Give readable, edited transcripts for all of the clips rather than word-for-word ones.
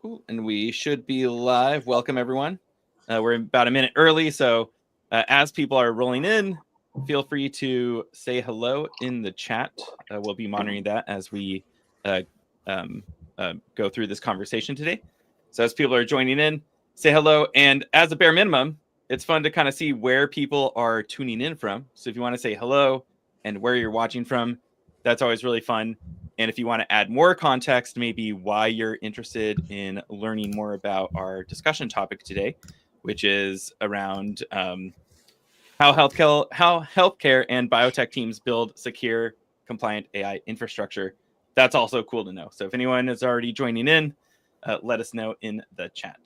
Cool. And we should be live. Welcome, everyone. We're about a minute early, so as people are rolling in, feel free to say hello in the chat. We'll be monitoring that as we go through this conversation today. So as people are joining in, say hello. And as a bare minimum, it's fun to kind of see where people are tuning in from. So if you want to say hello and where you're watching from, that's always really fun. And if you want to add more context, maybe why you're interested in learning more about our discussion topic today, which is around how healthcare and biotech teams build secure, compliant AI infrastructure, that's also cool to know. So if anyone is already joining in, let us know in the chat.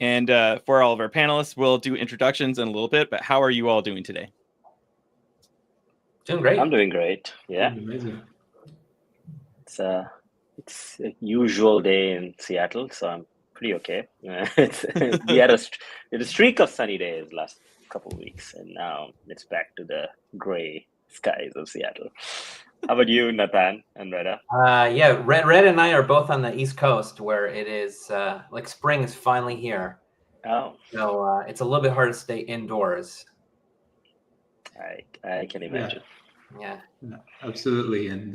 And for all of our panelists, we'll do introductions in a little bit, but how are you all doing today? Doing great. I'm doing great. Yeah. Amazing. It's a usual day in Seattle, so I'm pretty okay. We had a streak of sunny days last couple of weeks, and now it's back to the gray skies of Seattle. How about you, Nathan and Reda? Yeah, Red and I are both on the East Coast, where it is like spring is finally here. Oh, so it's a little bit hard to stay indoors. I can imagine. Yeah, absolutely. And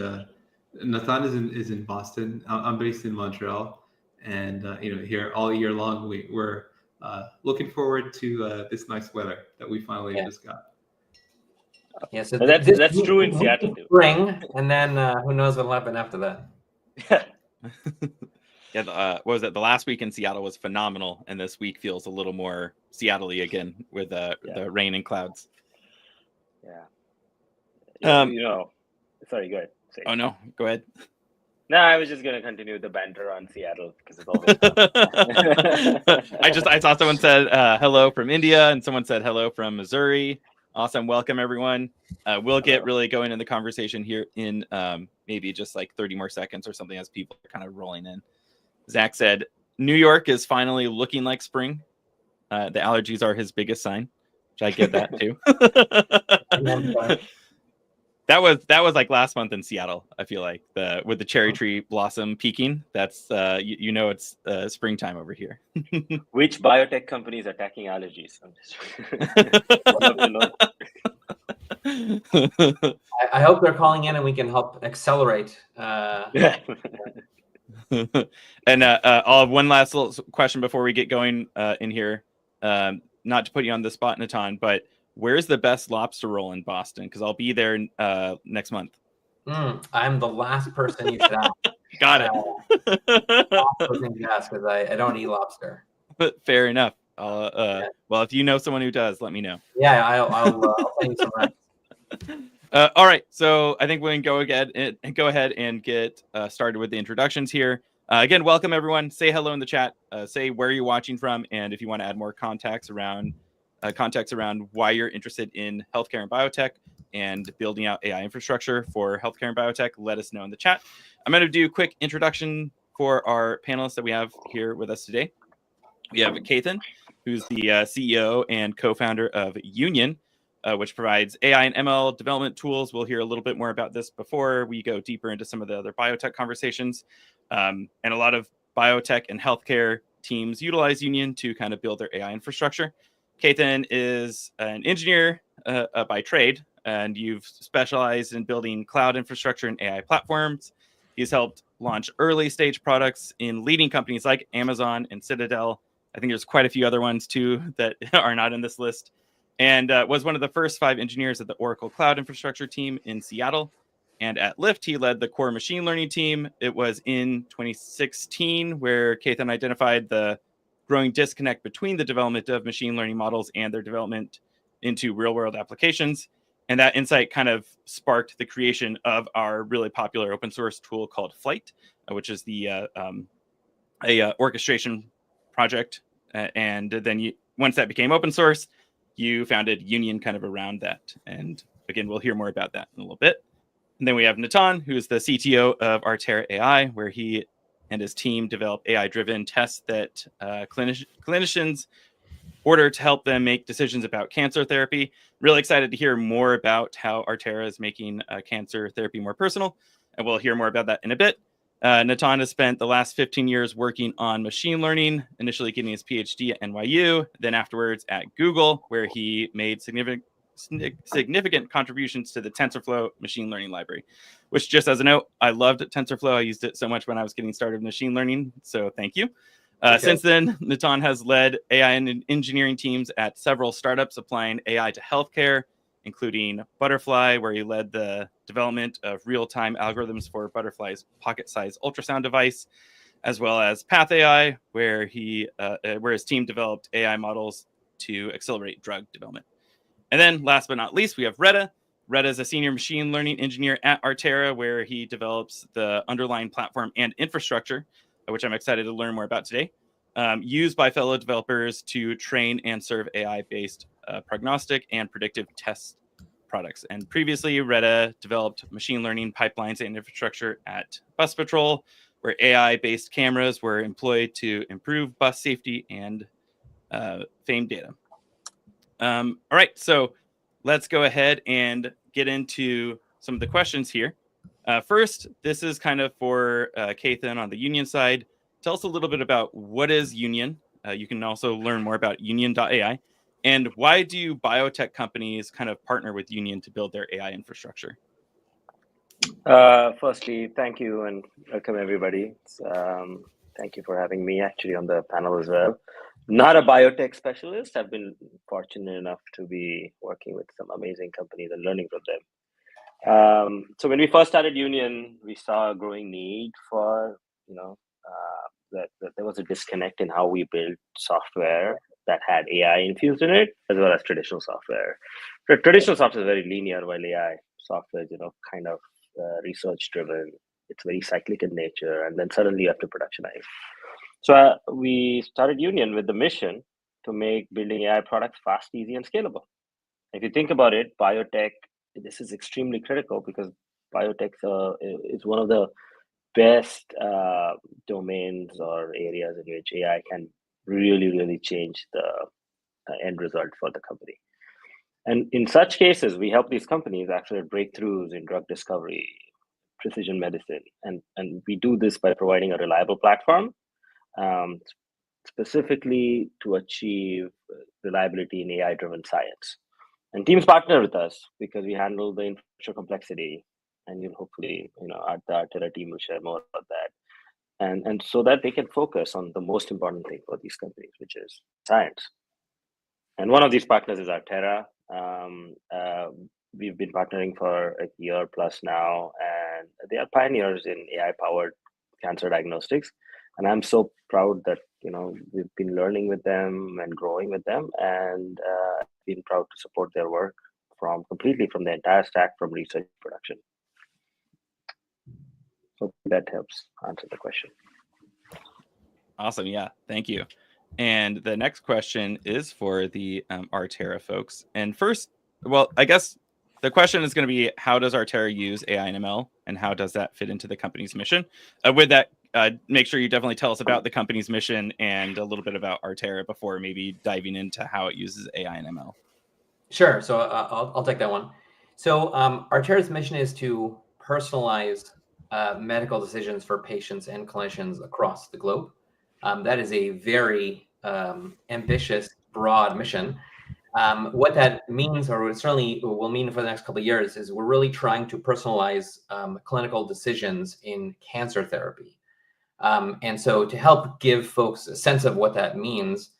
Nathan is in Boston. I'm based in Montreal, and here all year long we're looking forward to this nice weather that we finally just got. Yeah, so that's true in Seattle too. Spring, and then who knows what'll happen after that. Yeah, what was it? The last week in Seattle was phenomenal, and this week feels a little more Seattle-y again with the rain and clouds. Yeah. Sorry, go ahead. Oh no, go ahead. No, I was just going to continue the banter on Seattle because it's always I saw someone said hello from India, and someone said hello from Missouri. Awesome. Welcome, everyone. We'll get really going in the conversation here in maybe just like 30 more seconds or something as people are kind of rolling in. Zach said, New York is finally looking like spring. The allergies are his biggest sign, which I get that too. That was like last month in Seattle. I feel like with the cherry tree blossom peaking. That's it's springtime over here. Which biotech company is attacking allergies? I'm just I hope they're calling in and we can help accelerate. And I'll have one last little question before we get going in here. Not to put you on the spot, Natan, but where's the best lobster roll in Boston? Because I'll be there next month. I'm the last person you should ask. Got it. Because I don't eat lobster. Fair enough. Well, if you know someone who does, let me know. Yeah, I'll send you some rest. All right, so I think we can go ahead and get started with the introductions here. Again, welcome everyone. Say hello in the chat. Say where you're watching from, and if you want to add more context around why you're interested in healthcare and biotech and building out AI infrastructure for healthcare and biotech, let us know in the chat. I'm going to do a quick introduction for our panelists that we have here with us today. We have Keithan, who's the CEO and co-founder of Union, which provides AI and ML development tools. We'll hear a little bit more about this before we go deeper into some of the other biotech conversations. And a lot of biotech and healthcare teams utilize Union to kind of build their AI infrastructure. Keithan is an engineer by trade, and you've specialized in building cloud infrastructure and AI platforms. He's helped launch early stage products in leading companies like Amazon and Citadel. I think there's quite a few other ones too that are not in this list. And was one of the first 5 engineers at the Oracle Cloud Infrastructure team in Seattle. And at Lyft, he led the core machine learning team. It was in 2016 where Keithan identified the growing disconnect between the development of machine learning models and their development into real-world applications. And that insight kind of sparked the creation of our really popular open source tool called Flight, which is the orchestration project. And then once that became open source, you founded Union kind of around that. And again, we'll hear more about that in a little bit. And then we have Natan, who's the CTO of ArteraAI, where he and his team develop AI-driven tests that clinicians order to help them make decisions about cancer therapy. Really excited to hear more about how Artera is making cancer therapy more personal, and we'll hear more about that in a bit. Natan has spent the last 15 years working on machine learning, initially getting his PhD at NYU, then afterwards at Google, where he made significant contributions to the TensorFlow machine learning library, which, just as a note, I loved TensorFlow. I used it so much when I was getting started with machine learning, so thank you. Since then, Natan has led AI and engineering teams at several startups applying AI to healthcare, including Butterfly, where he led the development of real-time algorithms for Butterfly's pocket-sized ultrasound device, as well as PathAI, where his team developed AI models to accelerate drug development. And then, last but not least, we have Reda. Reda is a senior machine learning engineer at Artera, where he develops the underlying platform and infrastructure, which I'm excited to learn more about today, used by fellow developers to train and serve AI-based prognostic and predictive test products. And previously, Reda developed machine learning pipelines and infrastructure at Bus Patrol, where AI-based cameras were employed to improve bus safety and FAME data. All right, so let's go ahead and get into some of the questions here. First, this is kind of for Kathan on the Union side. Tell us a little bit about what is Union. You can also learn more about Union.ai. And why do biotech companies kind of partner with Union to build their AI infrastructure? Firstly, thank you and welcome everybody. Thank you for having me actually on the panel as well. Not a biotech specialist. I've been fortunate enough to be working with some amazing companies and learning from them. So when we first started Union, we saw a growing need for, that there was a disconnect in how we built software that had AI infused in it, as well as traditional software. Traditional software is very linear, while AI software is, kind of research driven. It's very cyclic in nature, and then suddenly you have to productionize. So we started Union with the mission to make building AI products fast, easy, and scalable. If you think about it, biotech, this is extremely critical because biotech is one of the best domains or areas in which AI can really, really change the end result for the company. And in such cases, we help these companies accelerate breakthroughs in drug discovery, precision medicine, and we do this by providing a reliable platform, specifically to achieve reliability in AI-driven science. And teams partner with us because we handle the infrastructure complexity, and you'll hopefully, the Artera team will share more about that. And so that they can focus on the most important thing for these companies, which is science. And one of these partners is Artera. We've been partnering for a year plus now, and they are pioneers in AI-powered cancer diagnostics. And I'm so proud that, we've been learning with them and growing with them, and been proud to support their work completely from the entire stack, from research to production. Hope that helps answer the question. Awesome. Yeah, thank you. And the next question is for the Artera folks. And first, well, I guess the question is going to be, how does Artera use AI and ML, and how does that fit into the company's mission? With that, make sure you definitely tell us about the company's mission and a little bit about Artera before maybe diving into how it uses AI and ML. Sure. So I'll take that one. So Artera's mission is to personalize medical decisions for patients and clinicians across the globe. That is a very ambitious, broad mission. What that means, or it certainly will mean for the next couple of years, is we're really trying to personalize clinical decisions in cancer therapy. And so to help give folks a sense of what that means,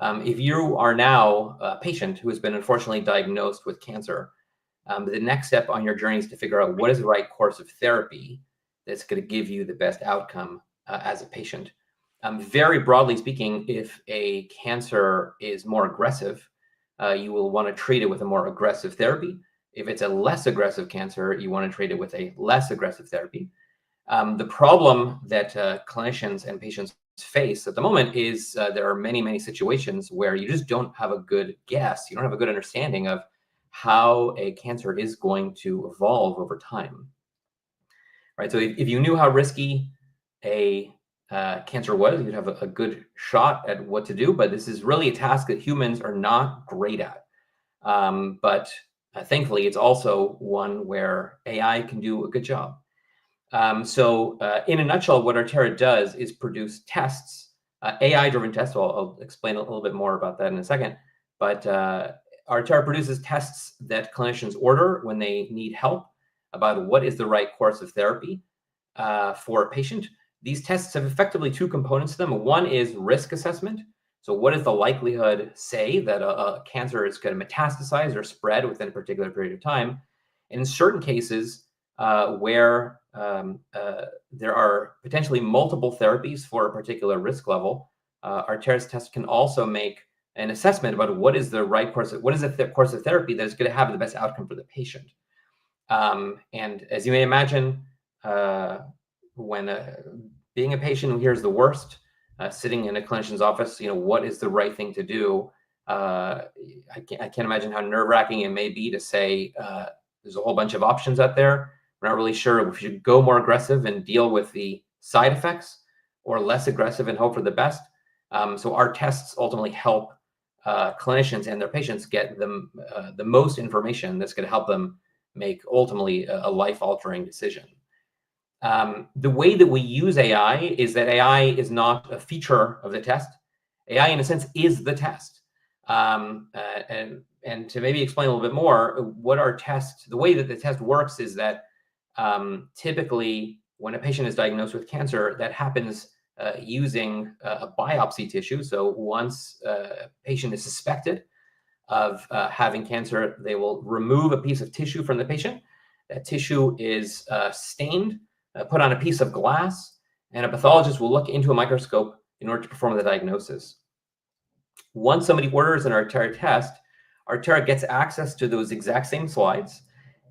if you are now a patient who has been unfortunately diagnosed with cancer, the next step on your journey is to figure out what is the right course of therapy that's going to give you the best outcome as a patient. Very broadly speaking, if a cancer is more aggressive, you will want to treat it with a more aggressive therapy. If it's a less aggressive cancer, you want to treat it with a less aggressive therapy. The problem that clinicians and patients face at the moment is there are many, many situations where you just don't have a good guess. You don't have a good understanding of how a cancer is going to evolve over time. Right. So if you knew how risky a cancer was, you'd have a good shot at what to do. But this is really a task that humans are not great at. But thankfully, it's also one where AI can do a good job. So in a nutshell, what Artera does is produce tests, AI-driven tests. I'll explain a little bit more about that in a second. But Artera produces tests that clinicians order when they need help about what is the right course of therapy for a patient. These tests have effectively two components to them. One is risk assessment. So what is the likelihood, say, that a cancer is going to metastasize or spread within a particular period of time? And in certain cases where there are potentially multiple therapies for a particular risk level, Artera's test can also make an assessment about what is the right course, what is the course of therapy that is going to have the best outcome for the patient. And as you may imagine, when being a patient who hears the worst, sitting in a clinician's office, what is the right thing to do? I can't imagine how nerve-wracking it may be to say there's a whole bunch of options out there. We're not really sure if we should go more aggressive and deal with the side effects, or less aggressive and hope for the best. So our tests ultimately help clinicians and their patients get them the most information that's going to help them make ultimately a life-altering decision. The way that we use AI is that AI is not a feature of the test. AI, in a sense, is the test. And to maybe explain a little bit more, what our test, the way that the test works is that typically when a patient is diagnosed with cancer, that happens using a biopsy tissue. So once a patient is suspected of having cancer, they will remove a piece of tissue from the patient. That tissue is stained, put on a piece of glass, and a pathologist will look into a microscope in order to perform the diagnosis. Once somebody orders an Artera test, Artera gets access to those exact same slides,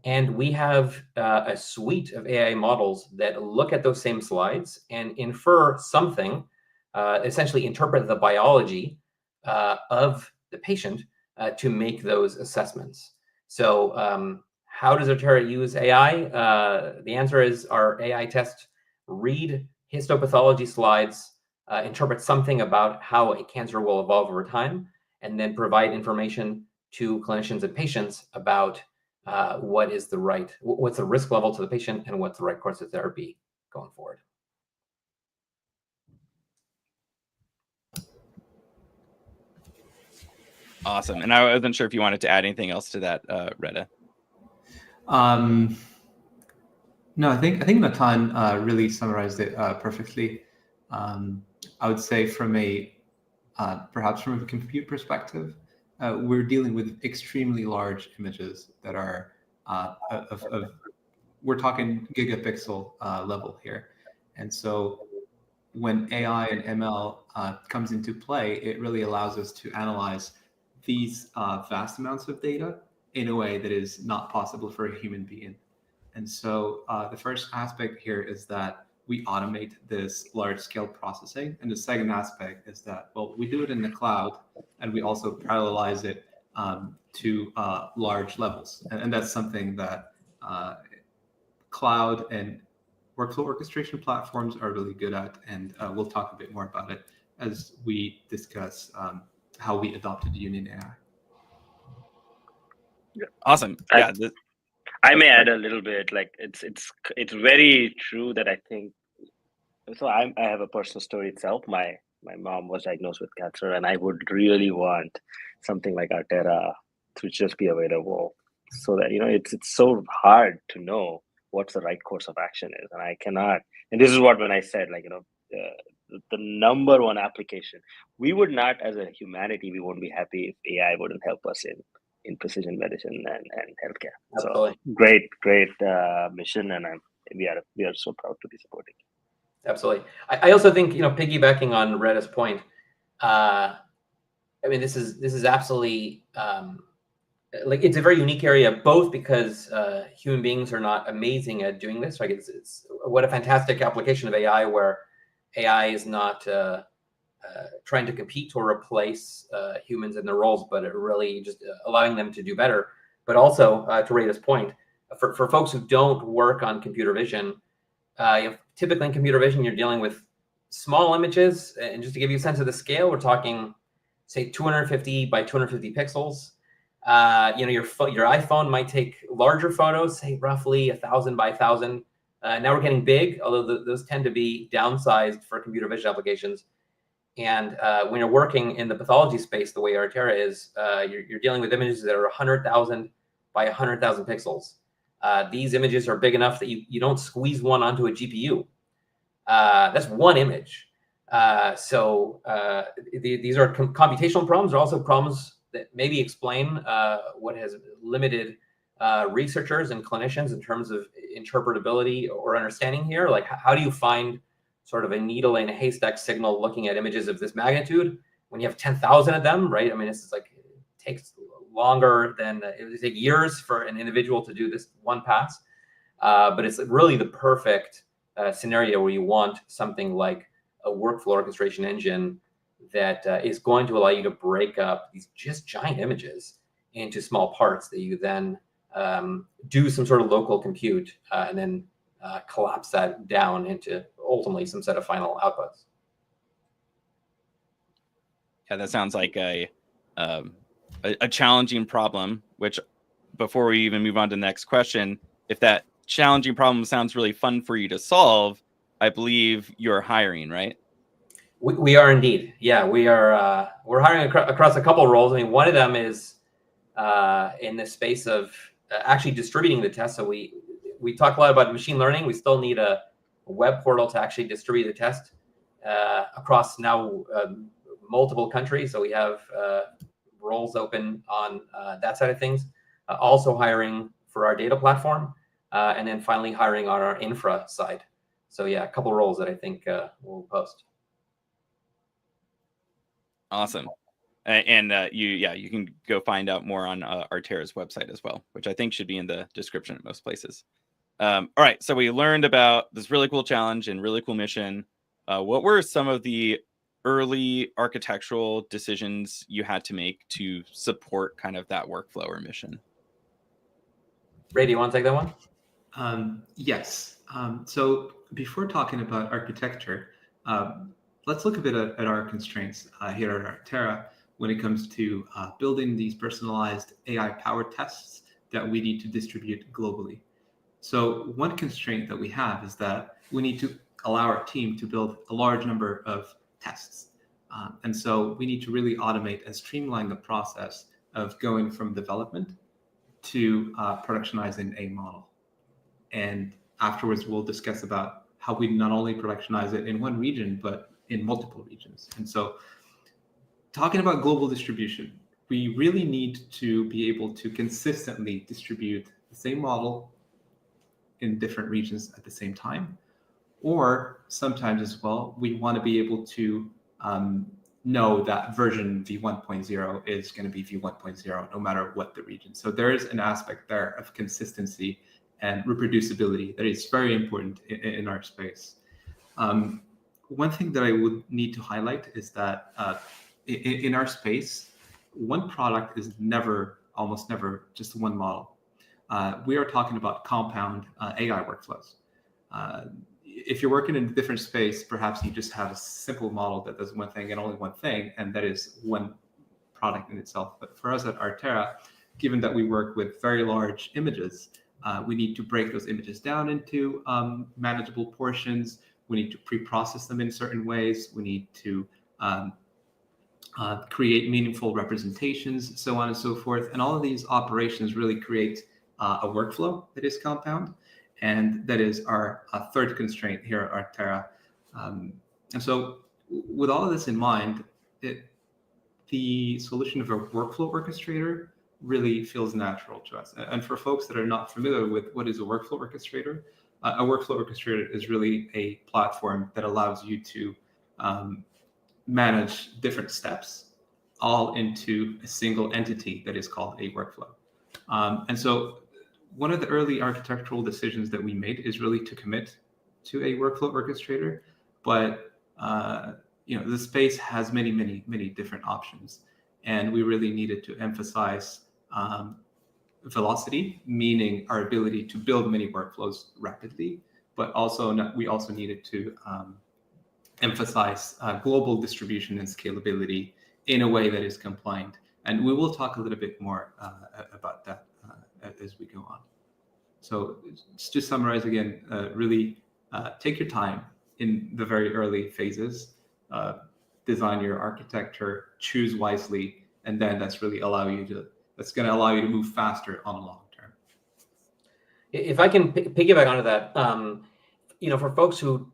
and we have a suite of AI models that look at those same slides and infer something, essentially interpret the biology of the patient to make those assessments. So how does Artera use AI? The answer is our AI tests read histopathology slides, interpret something about how a cancer will evolve over time, and then provide information to clinicians and patients about what's the risk level to the patient and what's the right course of therapy going forward. Awesome. And I wasn't sure if you wanted to add anything else to that, Retta. No, I think Nathan really summarized it perfectly. I would say from perhaps from a compute perspective, we're dealing with extremely large images that are we're talking gigapixel level here. And so when AI and ML comes into play, it really allows us to analyze these vast amounts of data in a way that is not possible for a human being. And so the first aspect here is that we automate this large scale processing. And the second aspect is that, well, we do it in the cloud, and we also parallelize it to large levels. And that's something that cloud and workflow orchestration platforms are really good at. And we'll talk a bit more about it as we discuss how we adopted Union.ai. Awesome. I may add a little bit. Like it's very true that I think. So I have a personal story itself. My mom was diagnosed with cancer, and I would really want something like Artera to just be available, so that it's so hard to know what's the right course of action is, and I cannot. And this is what when I said the number one application, we would not, as a humanity, we won't be happy if AI wouldn't help us in precision medicine and healthcare. Absolutely. So great mission, and we are so proud to be supporting. Absolutely. I also think piggybacking on Retta's point, I mean this is absolutely it's a very unique area, both because human beings are not amazing at doing this. Like it's what a fantastic application of AI, where AI is not trying to compete or replace humans in their roles, but it really just allowing them to do better. But also, to Retta's point, for folks who don't work on computer vision, typically in computer vision, you're dealing with small images. And just to give you a sense of the scale, we're talking, say, 250 by 250 pixels. Your iPhone might take larger photos, say roughly 1,000 by 1,000 Now we're getting big, although those tend to be downsized for computer vision applications. And when you're working in the pathology space, the way Artera is, you're dealing with images that are 100,000 by 100,000 pixels. These images are big enough that you don't squeeze one onto a GPU. That's one image. So these are computational problems. They're also problems that maybe explain what has limited researchers and clinicians in terms of interpretability or understanding here. Like, how do you find sort of a needle in a haystack signal looking at images of this magnitude when you have 10,000 of them, right? I mean, this is like, it takes longer than, it would take years for an individual to do this one pass. But it's really the perfect scenario where you want something like a workflow orchestration engine that is going to allow you to break up these just giant images into small parts that you then do some sort of local compute and then collapse that down into ultimately some set of final outputs. Yeah, that sounds like a challenging problem, which before we even move on to the next question, if that challenging problem sounds really fun for you to solve, I believe you're hiring, right? We are indeed. Yeah, we are. We're hiring across a couple of roles. I mean, one of them is in the space of actually distributing the test. So we talk a lot about machine learning. We still need a web portal to actually distribute the test across now multiple countries. So we have roles open on that side of things. Also hiring for our data platform, and then finally hiring on our infra side. So yeah, a couple of roles that I think we'll post. Awesome. And you can go find out more on Artera's website as well, which I think should be in the description at most places. All right, so we learned about this really cool challenge and really cool mission. What were some of the early architectural decisions you had to make to support kind of that workflow or mission? Ray, do you want to take that one? Yes. So before talking about architecture, let's look a bit at our constraints here at Artera when it comes to building these personalized AI-powered tests that we need to distribute globally. So one constraint that we have is that we need to allow our team to build a large number of tests. And so we need to really automate and streamline the process of going from development to productionizing a model. And afterwards, we'll discuss about how we not only productionize it in one region, but in multiple regions. And so talking about global distribution, we really need to be able to consistently distribute the same model in different regions at the same time. Or sometimes as well, we want to be able to know that version v1.0 is going to be v1.0 no matter what the region. So there is an aspect there of consistency and reproducibility that is very important in our space. One thing that I would need to highlight is that in our space, one product is almost never just one model. We are talking about compound AI workflows. If you're working in a different space, perhaps you just have a simple model that does one thing and only one thing, and that is one product in itself. But for us at Artera, given that we work with very large images, we need to break those images down into manageable portions. We need to pre-process them in certain ways. We need to create meaningful representations, so on and so forth. And all of these operations really create a workflow that is compound. And that is our third constraint here at Artera. And so with all of this in mind, the solution of a workflow orchestrator really feels natural to us. And for folks that are not familiar with what is a workflow orchestrator, a workflow orchestrator is really a platform that allows you to manage different steps all into a single entity that is called a workflow. And so one of the early architectural decisions that we made is really to commit to a workflow orchestrator, but the space has many different options, and we really needed to emphasize velocity, meaning our ability to build many workflows rapidly, but we also needed to emphasize global distribution and scalability in a way that is compliant. And we will talk a little bit more about that as we go on. So just to summarize again, really take your time in the very early phases, design your architecture, choose wisely, and then that's going to allow you to move faster on the long term. If I can piggyback onto that, for folks who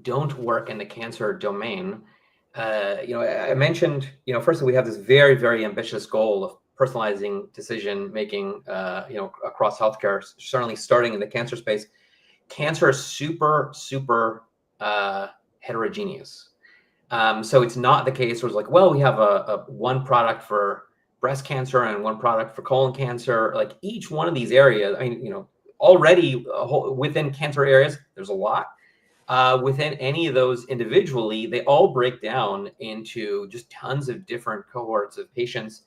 don't work in the cancer domain, I mentioned, firstly, we have this very, very ambitious goal of personalizing decision making, across healthcare, certainly starting in the cancer space. Cancer is super, super heterogeneous. So it's not the case where it's like, well, we have a one product for breast cancer and one product for colon cancer. Like each one of these areas, already within cancer areas, there's a lot. Within any of those individually, they all break down into just tons of different cohorts of patients.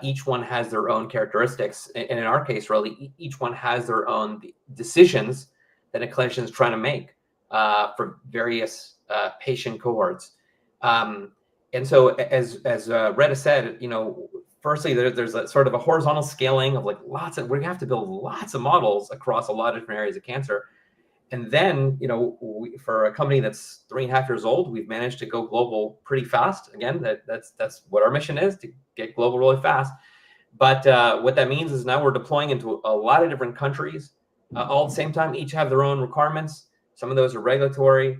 Each one has their own characteristics. And in our case, really, each one has their own decisions that a clinician is trying to make for various patient cohorts. And so as Retta said, firstly, there's a sort of a horizontal scaling of we have to build lots of models across a lot of different areas of cancer. And then, for a company that's 3.5 years old, we've managed to go global pretty fast. Again, that's what our mission is, to get global really fast. But what that means is now we're deploying into a lot of different countries all at the same time. Each have their own requirements. Some of those are regulatory.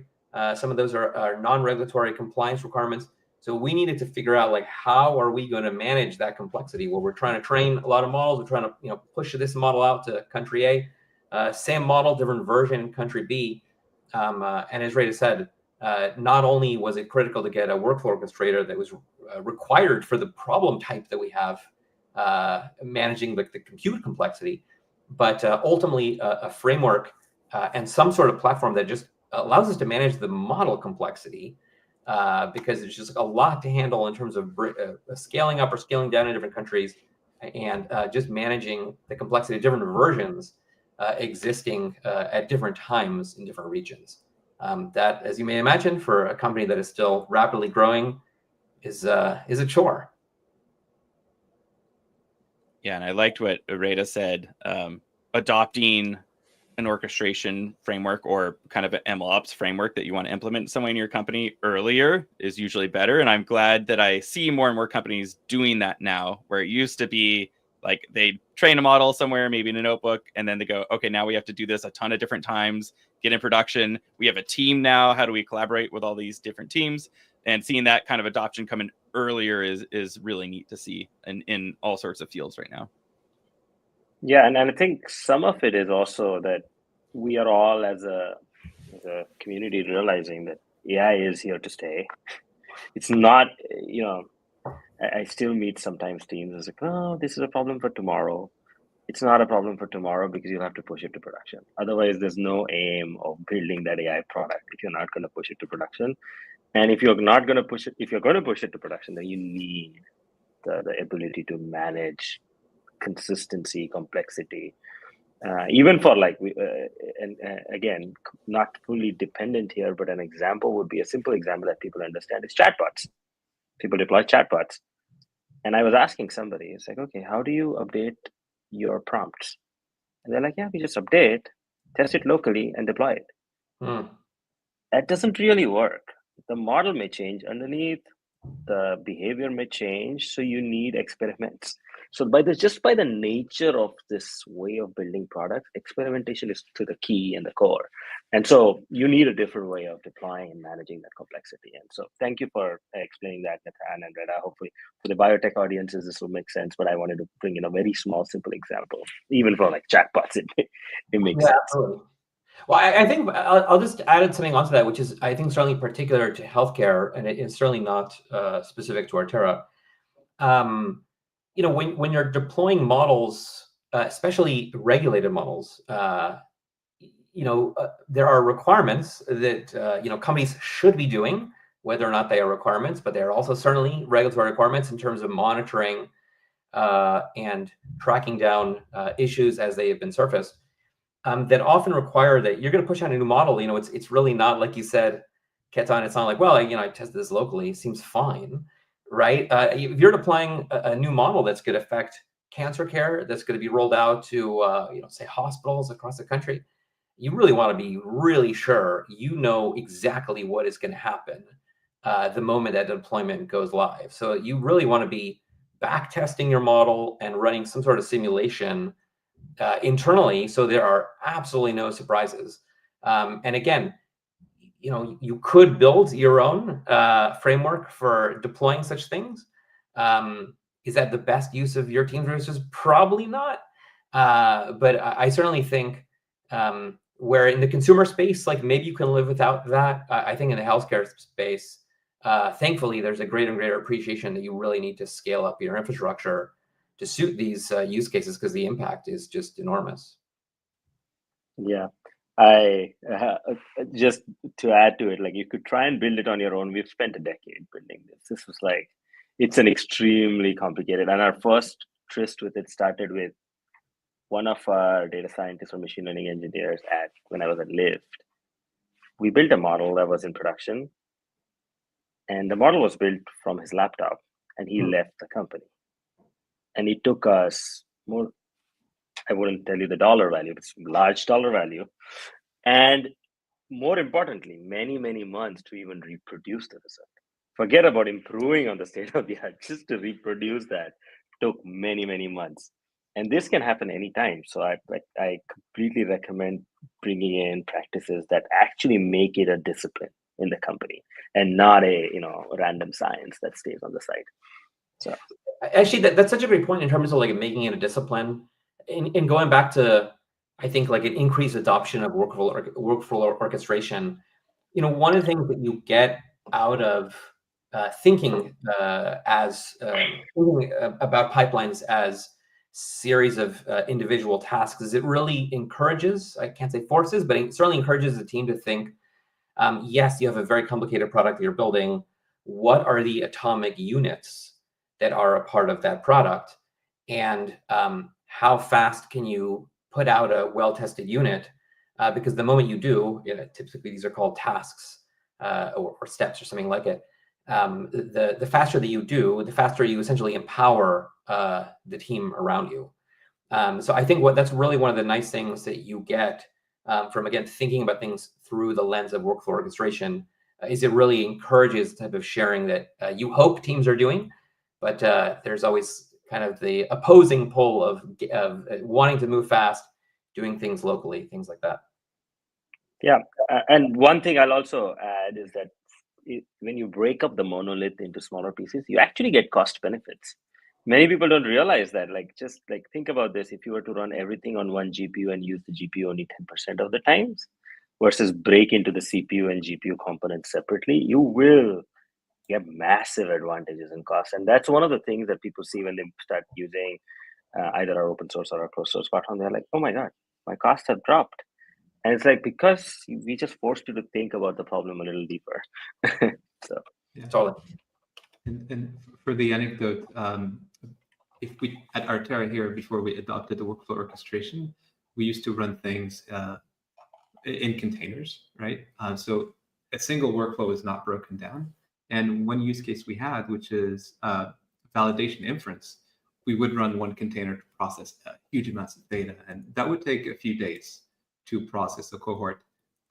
Some of those are non-regulatory compliance requirements. So we needed to figure out how are we going to manage that complexity where we're trying to train a lot of models. We're trying to push this model out to country A, same model, different version in country B. And as Rita said, not only was it critical to get a workflow orchestrator that was required for the problem type that we have, managing the compute complexity, but ultimately a framework and some sort of platform that just allows us to manage the model complexity, because there's just a lot to handle in terms of scaling up or scaling down in different countries, and just managing the complexity of different versions existing at different times in different regions. That, as you may imagine, for a company that is still rapidly growing, is a chore. Yeah, and I liked what Rita said. Adopting an orchestration framework or kind of an MLOps framework that you want to implement somewhere in your company earlier is usually better. And I'm glad that I see more and more companies doing that now, where it used to be like they train a model somewhere, maybe in a notebook, and then they go, okay, now we have to do this a ton of different times, get in production. We have a team now. How do we collaborate with all these different teams? And seeing that kind of adoption come in earlier is really neat to see in all sorts of fields right now. Yeah, and I think some of it is also that we are all as a community realizing that AI is here to stay. It's not, I still meet sometimes teams as like, oh, this is a problem for tomorrow. It's not a problem for tomorrow because you'll have to push it to production. Otherwise, there's no aim of building that AI product if you're not going to push it to production. And if you're not going to push it, if you're going to push it to production, then you need the ability to manage consistency, complexity, even for again, not fully dependent here, but an example would be a simple example that people understand is chatbots. People deploy chatbots. And I was asking somebody, it's like, okay, how do you update your prompts? And they're like, yeah, we just update, test it locally, and deploy it. That doesn't really work. The model may change underneath, the behavior may change, so you need experiments. So just by the nature of this way of building products, experimentation is to the key and the core. And so you need a different way of deploying and managing that complexity. And so thank you for explaining that, Nathan and Retta. Hopefully for the biotech audiences, this will make sense, but I wanted to bring in a very small, simple example. Even for chatbots, it makes sense. Absolutely. Well, I think I'll just add something onto that, which is, I think, certainly particular to healthcare, and it's certainly not specific to Artera. When you're deploying models, especially regulated models, there are requirements that companies should be doing, whether or not they are requirements, but they are also certainly regulatory requirements in terms of monitoring and tracking down issues as they have been surfaced. That often require that you're going to push out a new model. It's really not like you said, Ketan. It's not like, well, I tested this locally. It seems fine, right? If you're deploying a new model that's going to affect cancer care that's going to be rolled out to, say hospitals across the country, you really want to be really sure you know exactly what is going to happen the moment that deployment goes live. So you really want to be back testing your model and running some sort of simulation internally, so there are absolutely no surprises. And again, you could build your own framework for deploying such things. Is that the best use of your team's resources? Probably not. But I certainly think where in the consumer space, like maybe you can live without that. I think in the healthcare space, thankfully, there's a greater and greater appreciation that you really need to scale up your infrastructure to suit these use cases, because the impact is just enormous. Yeah, I just to add to it, like you could try and build it on your own. We've spent a decade building this. This was like, it's an extremely complicated, and our first tryst with it started with one of our data scientists or machine learning engineers when I was at Lyft. We built a model that was in production, and the model was built from his laptop, and he left the company. And it took us more, I wouldn't tell you the dollar value, but it's large dollar value. And more importantly, many, many months to even reproduce the result. Forget about improving on the state of the art, just to reproduce that took many, many months. And this can happen anytime. So I completely recommend bringing in practices that actually make it a discipline in the company and not a random science that stays on the side. So actually, that's such a great point in terms of like making it a discipline. And going back to, I think, like an increased adoption of workflow orchestration. One of the things that you get out of thinking about pipelines as series of individual tasks is it really encourages, I can't say forces, but it certainly encourages the team to think, yes, you have a very complicated product that you're building. What are the atomic units that are a part of that product? And how fast can you put out a well-tested unit? Because the moment you do, typically these are called tasks or steps or something like it. The faster that you do, the faster you essentially empower the team around you. So I think that's really one of the nice things that you get from, again, thinking about things through the lens of workflow orchestration, is it really encourages the type of sharing that you hope teams are doing, but there's always kind of the opposing pole of wanting to move fast, doing things locally, things like that. Yeah, and one thing I'll also add is that when you break up the monolith into smaller pieces, you actually get cost benefits. Many people don't realize that. Just think about this: if you were to run everything on one GPU and use the GPU only 10% of the times, versus break into the CPU and GPU components separately, you will get massive advantages in cost. And that's one of the things that people see when they start using either our open source or our closed source platform. They're like, oh my God, my costs have dropped. And it's like, because we just forced you to think about the problem a little deeper. So yeah. Totally. And for the anecdote, if we at Artera here, before we adopted the workflow orchestration, we used to run things in containers, right? So a single workflow is not broken down. And one use case we had, which is validation inference, we would run one container to process huge amounts of data. And that would take a few days to process a cohort.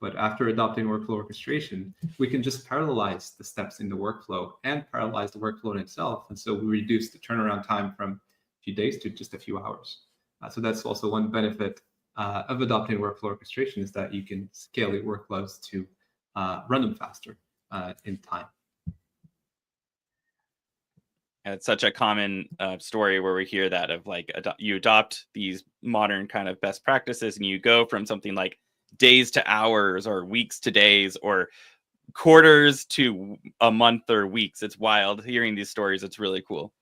But after adopting workflow orchestration, we can just parallelize the steps in the workflow and parallelize the workflow in itself. And so we reduce the turnaround time from a few days to just a few hours. So that's also one benefit of adopting workflow orchestration, is that you can scale your workflows to run them faster in time. It's such a common story where we hear that of like you adopt these modern kind of best practices and you go from something like days to hours or weeks to days or quarters to a month or weeks. It's wild hearing these stories. It's really cool.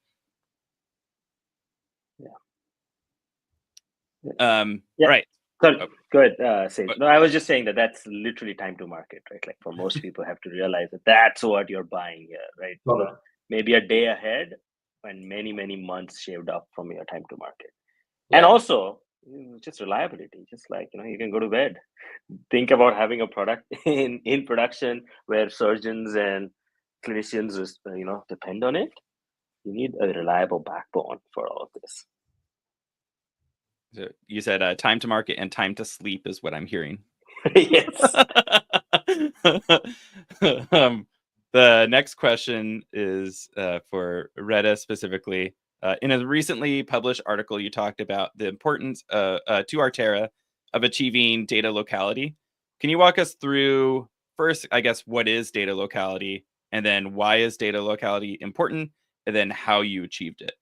Yeah. Right. Good. Sage. No, I was just saying that's literally time to market, right? Like for most people have to realize that that's what you're buying here, right? Totally. Maybe a day ahead and many, many months shaved off from your time to market. Yeah. And also just reliability, just like, you can go to bed. Think about having a product in production where surgeons and clinicians, depend on it. You need a reliable backbone for all of this. So you said time to market and time to sleep is what I'm hearing. Yes. The next question is for Retta specifically. In a recently published article, you talked about the importance to Artera of achieving data locality. Can you walk us through first, I guess, what is data locality, and then why is data locality important, and then how you achieved it?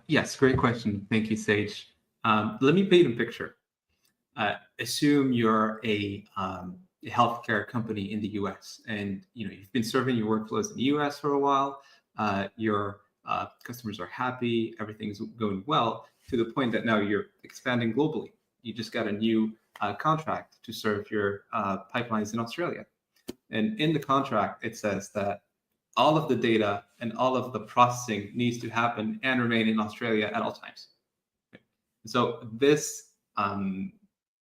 Yes, great question. Thank you, Sage. Let me paint a picture. Assume you're a healthcare company in the U.S. and you've been serving your workflows in the U.S. for a while. Your customers are happy, everything's going well, to the point that now you're expanding globally. You just got a new contract to serve your pipelines in Australia, and in the contract it says that all of the data and all of the processing needs to happen and remain in Australia at all times. So this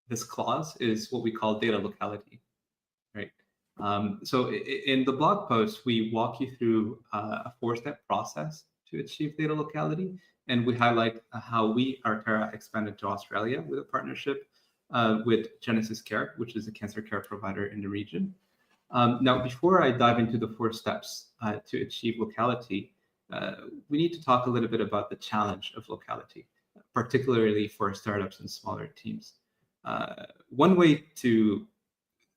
this clause is what we call data locality, right? So in the blog post, we walk you through a 4-step process to achieve data locality, and we highlight how we, Artera, expanded to Australia with a partnership with Genesis Care, which is a cancer care provider in the region. Now, before I dive into the 4 steps to achieve locality, we need to talk a little bit about the challenge of locality, particularly for startups and smaller teams. One way to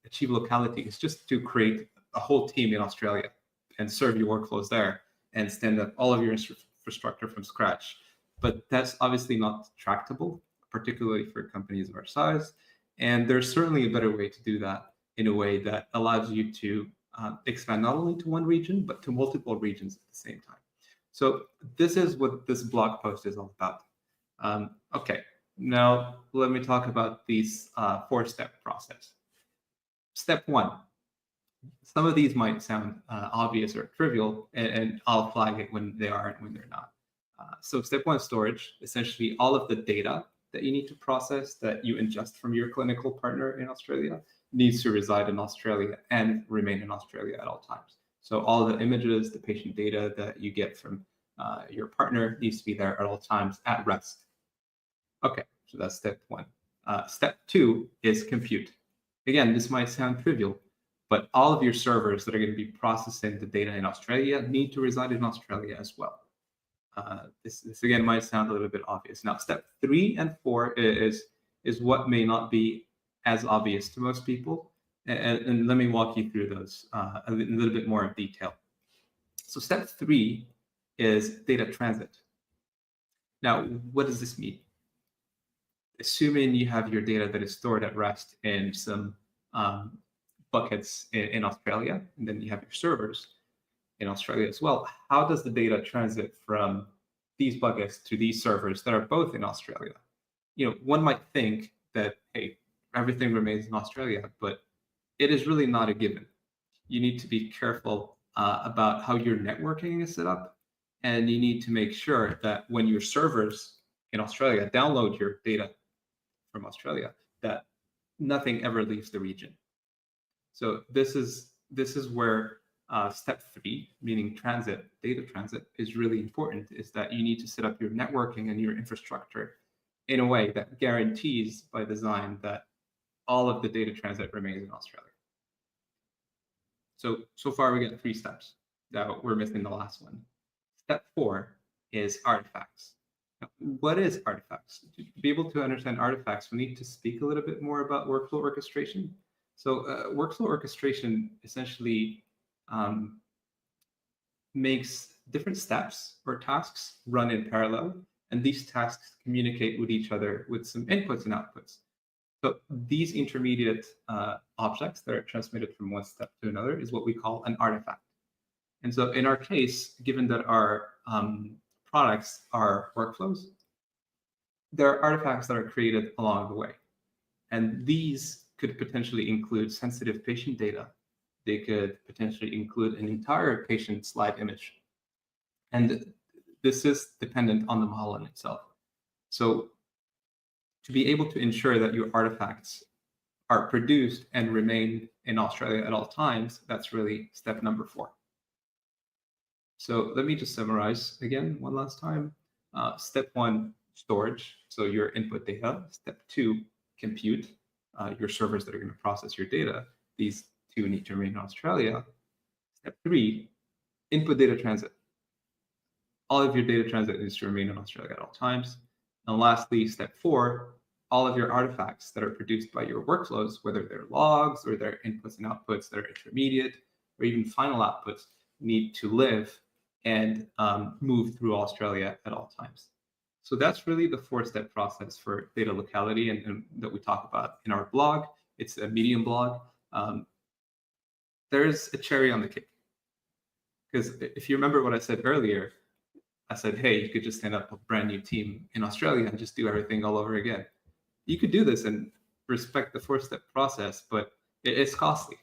achieve locality is just to create a whole team in Australia and serve your workflows there and stand up all of your infrastructure from scratch. But that's obviously not tractable, particularly for companies of our size. And there's certainly a better way to do that in a way that allows you to expand not only to one region, but to multiple regions at the same time. So this is what this blog post is all about. Okay, now let me talk about these 4-step process. Step 1. Some of these might sound obvious or trivial, and I'll flag it when they are and when they're not. So step 1, storage. Essentially, all of the data that you need to process that you ingest from your clinical partner in Australia needs to reside in Australia and remain in Australia at all times. So all the images, the patient data that you get from your partner needs to be there at all times at rest. Okay, so that's step 1. Step 2 is compute. Again, this might sound trivial, but all of your servers that are going to be processing the data in Australia need to reside in Australia as well. This again might sound a little bit obvious. Now, step 3 and 4 is what may not be as obvious to most people, and let me walk you through those a little bit more in detail. So step 3 is data transit. Now, what does this mean? Assuming you have your data that is stored at rest in some buckets in Australia, and then you have your servers in Australia as well, how does the data transit from these buckets to these servers that are both in Australia? One might think that, hey, everything remains in Australia, but it is really not a given. You need to be careful about how your networking is set up, and you need to make sure that when your servers in Australia download your data from Australia, that nothing ever leaves the region. So this is where step 3, meaning transit, data transit, is really important, is that you need to set up your networking and your infrastructure in a way that guarantees by design that all of the data transit remains in Australia. So far we got 3 steps. Now we're missing the last one. Step 4 is artifacts. Now, what is artifacts? To be able to understand artifacts, we need to speak a little bit more about workflow orchestration. So workflow orchestration essentially makes different steps or tasks run in parallel, and these tasks communicate with each other with some inputs and outputs. So these intermediate objects that are transmitted from one step to another is what we call an artifact. And so in our case, given that our products are workflows, there are artifacts that are created along the way. And these could potentially include sensitive patient data. They could potentially include an entire patient slide image. And this is dependent on the model in itself. So to be able to ensure that your artifacts are produced and remain in Australia at all times, that's really step number 4. So let me just summarize again one last time. Step 1 storage, so your input data. Step 2, compute, your servers that are going to process your data. These 2 need to remain in Australia. Step 3, input data transit. All of your data transit needs to remain in Australia at all times. And lastly, step 4, all of your artifacts that are produced by your workflows, whether they're logs or they're inputs and outputs that are intermediate or even final outputs, need to live and move through Australia at all times. So that's really the 4-step process for data locality and that we talk about in our blog. It's a Medium blog. There's a cherry on the cake. Because if you remember what I said earlier, I said, hey, you could just stand up a brand new team in Australia and just do everything all over again. You could do this and respect the 4-step process, but it's costly.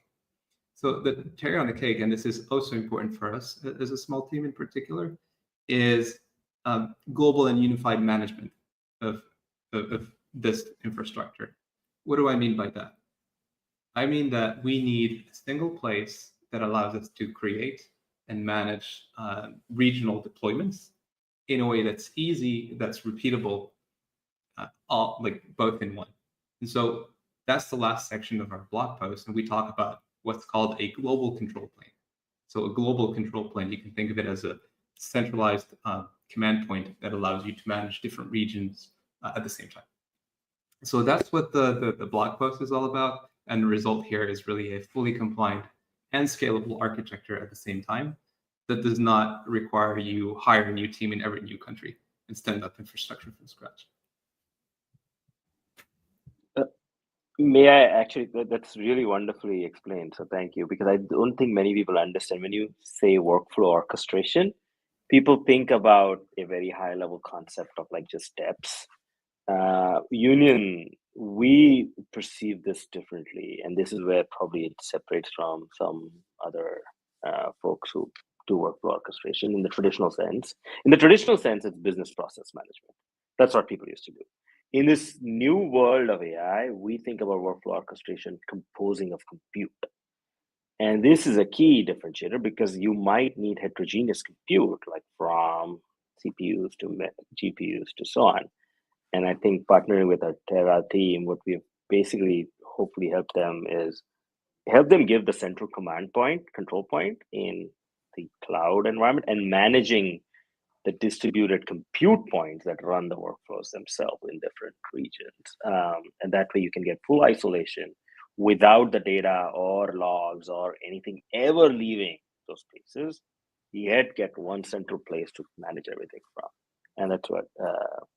So the cherry on the cake, and this is also important for us as a small team in particular, is global and unified management of this infrastructure. What do I mean by that? I mean that we need a single place that allows us to create and manage regional deployments in a way that's easy, that's repeatable, both in one. And so that's the last section of our blog post, and we talk about what's called a global control plane. So a global control plane, you can think of it as a centralized command point that allows you to manage different regions at the same time. So that's what the blog post is all about, and the result here is really a fully compliant and scalable architecture at the same time that does not require you hire a new team in every new country and stand up infrastructure from scratch. May I actually, that's really wonderfully explained. So thank you, because I don't think many people understand when you say workflow orchestration, people think about a very high level concept of like just steps. Union, we perceive this differently, and this is where probably it separates from some other folks who do workflow orchestration in the traditional sense. In the traditional sense, it's business process management. That's what people used to do. In this new world of AI, we think about workflow orchestration composing of compute. And this is a key differentiator because you might need heterogeneous compute, like from CPUs to GPUs to so on. And I think partnering with our Terra team, what we've basically hopefully helped them is help them give the central command point, control point in the cloud environment and managing the distributed compute points that run the workflows themselves in different regions. And that way you can get full isolation without the data or logs or anything ever leaving those places, yet get one central place to manage everything from. And that's what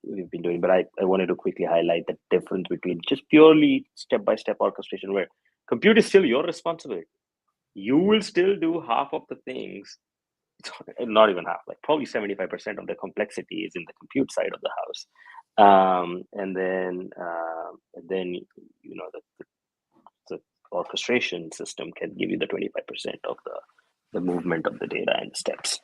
we've been doing. But I wanted to quickly highlight the difference between just purely step-by-step orchestration where compute is still your responsibility. You will still do half of the things, not even half, like probably 75% of the complexity is in the compute side of the house. And then you know, the orchestration system can give you the 25% of the movement of the data and the steps.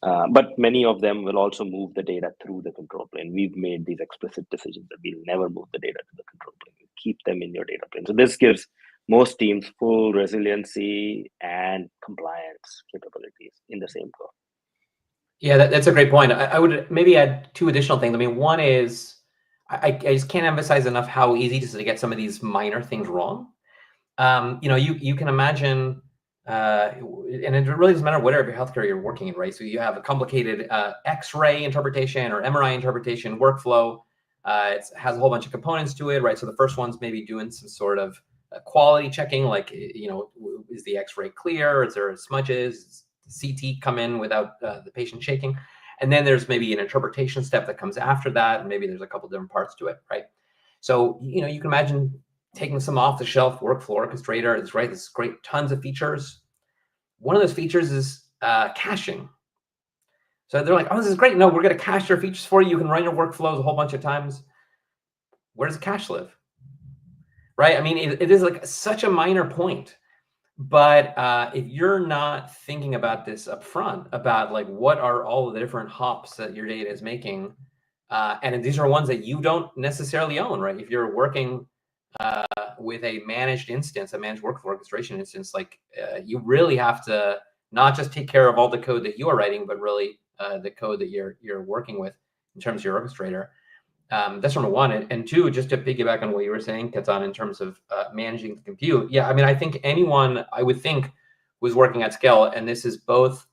But many of them will also move the data through the control plane. We've made these explicit decisions that we'll never move the data to the control plane. We'll keep them in your data plane. So this gives most teams full resiliency and compliance capabilities in the same code. Yeah, that's a great point. I would maybe add 2 additional things. I mean, one is I just can't emphasize enough how easy it is to get some of these minor things wrong. You know, you can imagine, and it really doesn't matter whatever healthcare you're working in, right? So you have a complicated X-ray interpretation or MRI interpretation workflow. It has a whole bunch of components to it, right? So the first one's maybe doing some sort of quality checking, like, you know, is the X-ray clear? Is there smudges? Does CT come in without the patient shaking? And then there's maybe an interpretation step that comes after that, and maybe there's a couple different parts to it, right? So, you know, you can imagine taking some off-the-shelf workflow orchestrator. It's right. It's great, tons of features. One of those features is caching. So they're like, oh, this is great. No, we're going to cache your features for you. You can run your workflows a whole bunch of times. Where does the cache live? Right? I mean, it is like such a minor point. But if you're not thinking about this up front, about like what are all the different hops that your data is making, and these are ones that you don't necessarily own, right? If you're working with a managed instance, a managed workflow orchestration instance, like you really have to not just take care of all the code that you are writing, but really the code that you're working with in terms of your orchestrator. That's number one. And two, just to piggyback on what you were saying, Ketan, in terms of managing the compute. Yeah, I mean, I think anyone, I would think, who's working at scale, and this is both,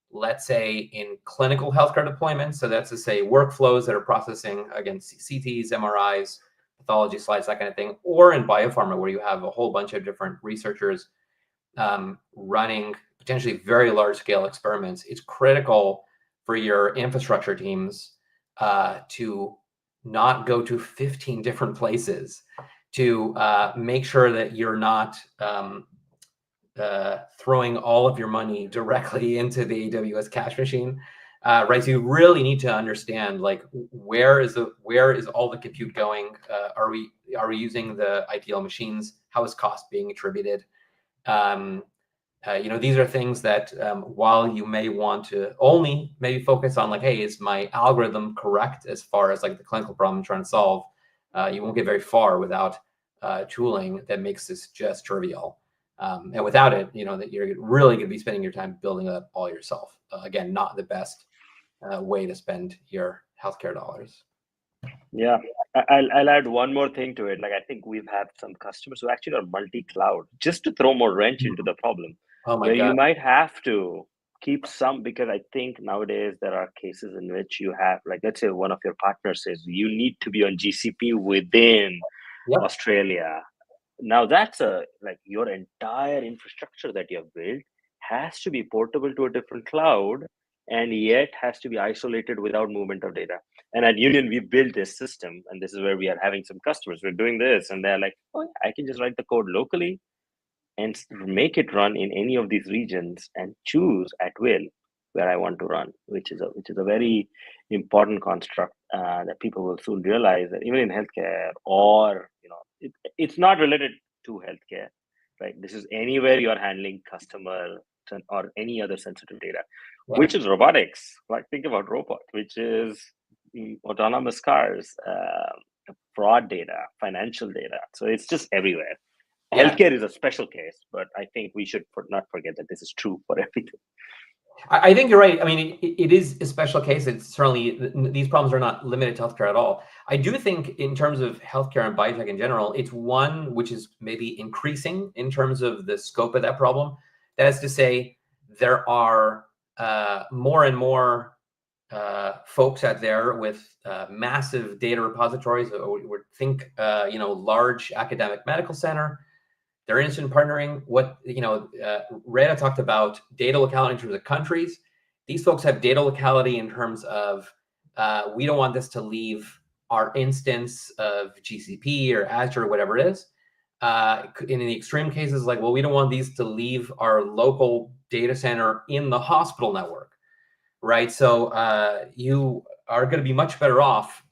let's say, in clinical healthcare deployments, so that's to say workflows that are processing, again, CTs, MRIs, pathology slides, that kind of thing, or in biopharma, where you have a whole bunch of different researchers running potentially very large-scale experiments. It's critical for your infrastructure teams to not go to 15 different places, to make sure that you're not throwing all of your money directly into the AWS cash machine, right? So you really need to understand, like, where is all the compute going? Are we using the ideal machines? How is cost being attributed? These are things that while you may want to only maybe focus on, like, hey, is my algorithm correct as far as like the clinical problem I'm trying to solve? You won't get very far without tooling that makes this just trivial. And without it, that you're really going to be spending your time building up all yourself. Again, not the best way to spend your healthcare dollars. Yeah, I'll add one more thing to it. Like, I think we've had some customers who actually are multi-cloud, just to throw more wrench into the problem. Oh my where God. You might have to keep some, because I think nowadays there are cases in which you have, like, let's say one of your partners says you need to be on GCP within Australia. Now that's like your entire infrastructure that you have built has to be portable to a different cloud, and yet has to be isolated without movement of data. And at Union, we built this system, and this is where we are having some customers. We're doing this, and they're like, "Oh, yeah, I can just write the code locally and make it run in any of these regions and choose at will where I want to run," which is a very important construct that people will soon realize, that even in healthcare, or it's not related to healthcare, right? This is anywhere you're handling customer or any other sensitive data, which is robotics. Like, think about robot, which is autonomous cars, fraud data, financial data. So it's just everywhere. Healthcare is a special case, but I think we should not forget that this is true for everything. I think you're right. I mean, it is a special case. It's certainly, these problems are not limited to healthcare at all. I do think in terms of healthcare and biotech in general, it's one which is maybe increasing in terms of the scope of that problem. That is to say, there are more and more folks out there with massive data repositories. Think, large academic medical center. They're interested in partnering. Reda talked about data locality in terms of countries. These folks have data locality in terms of, we don't want this to leave our instance of GCP or Azure or whatever it is. In the extreme cases, like, well, we don't want these to leave our local data center in the hospital network, right? So you are going to be much better off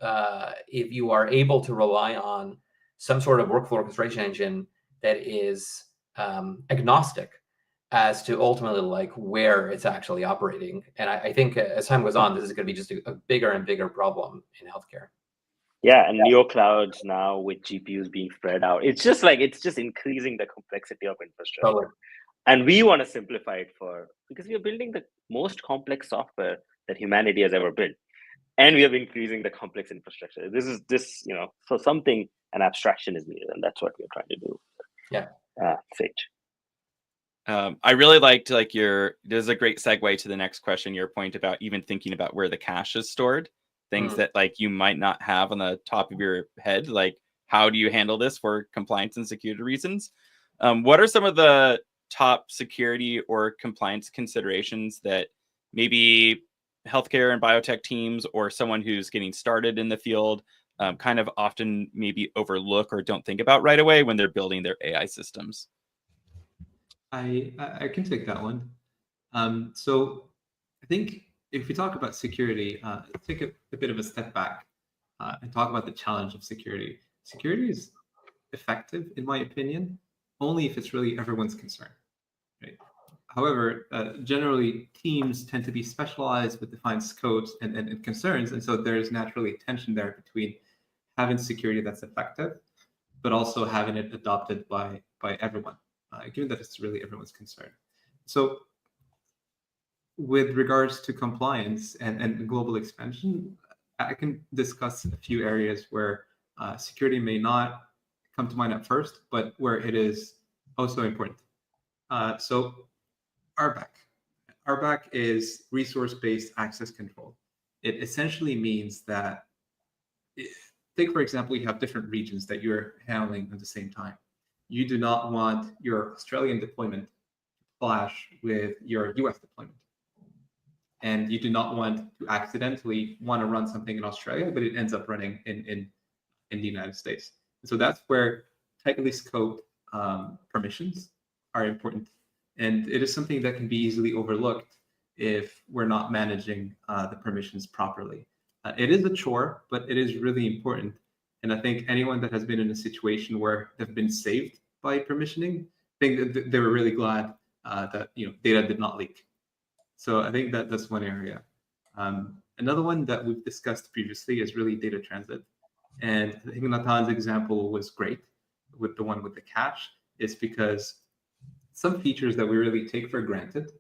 if you are able to rely on some sort of workflow orchestration engine that is agnostic as to ultimately, like, where it's actually operating. And I think as time goes on, this is going to be just a bigger and bigger problem in healthcare. Yeah, and neo clouds now with GPUs being spread out, it's just increasing the complexity of infrastructure. Totally. And we want to simplify it because we are building the most complex software that humanity has ever built, and we are increasing the complex infrastructure. So an abstraction is needed, and that's what we're trying to do. Yeah. Sage. I really liked there's a great segue to the next question, your point about even thinking about where the cache is stored, things that like you might not have on the top of your head. Like, how do you handle this for compliance and security reasons? What are some of the top security or compliance considerations that maybe healthcare and biotech teams or someone who's getting started in the field kind of often maybe overlook or don't think about right away when they're building their AI systems? I can take that one. So I think if we talk about security, take a bit of a step back and talk about the challenge of security. Security is effective, in my opinion, only if it's really everyone's concern, right? However, generally teams tend to be specialized with defined scopes and concerns, and so there's naturally tension there between having security that's effective, but also having it adopted by everyone, given that it's really everyone's concern. So with regards to compliance and global expansion, I can discuss a few areas where security may not come to mind at first, but where it is also important. So RBAC. RBAC is resource-based access control. It essentially means that, take for example, you have different regions that you're handling at the same time. You do not want your Australian deployment to clash with your US deployment. And you do not want to accidentally want to run something in Australia, but it ends up running in the United States. And so that's where tightly scoped permissions are important. And it is something that can be easily overlooked if we're not managing the permissions properly. It is a chore, but it is really important. And I think anyone that has been in a situation where they've been saved by permissioning, I think that they were really glad that data did not leak. So I think that that's one area. Another one that we've discussed previously is really data transit. And I think Nathan's example was great with the one with the cache. It's because some features that we really take for granted,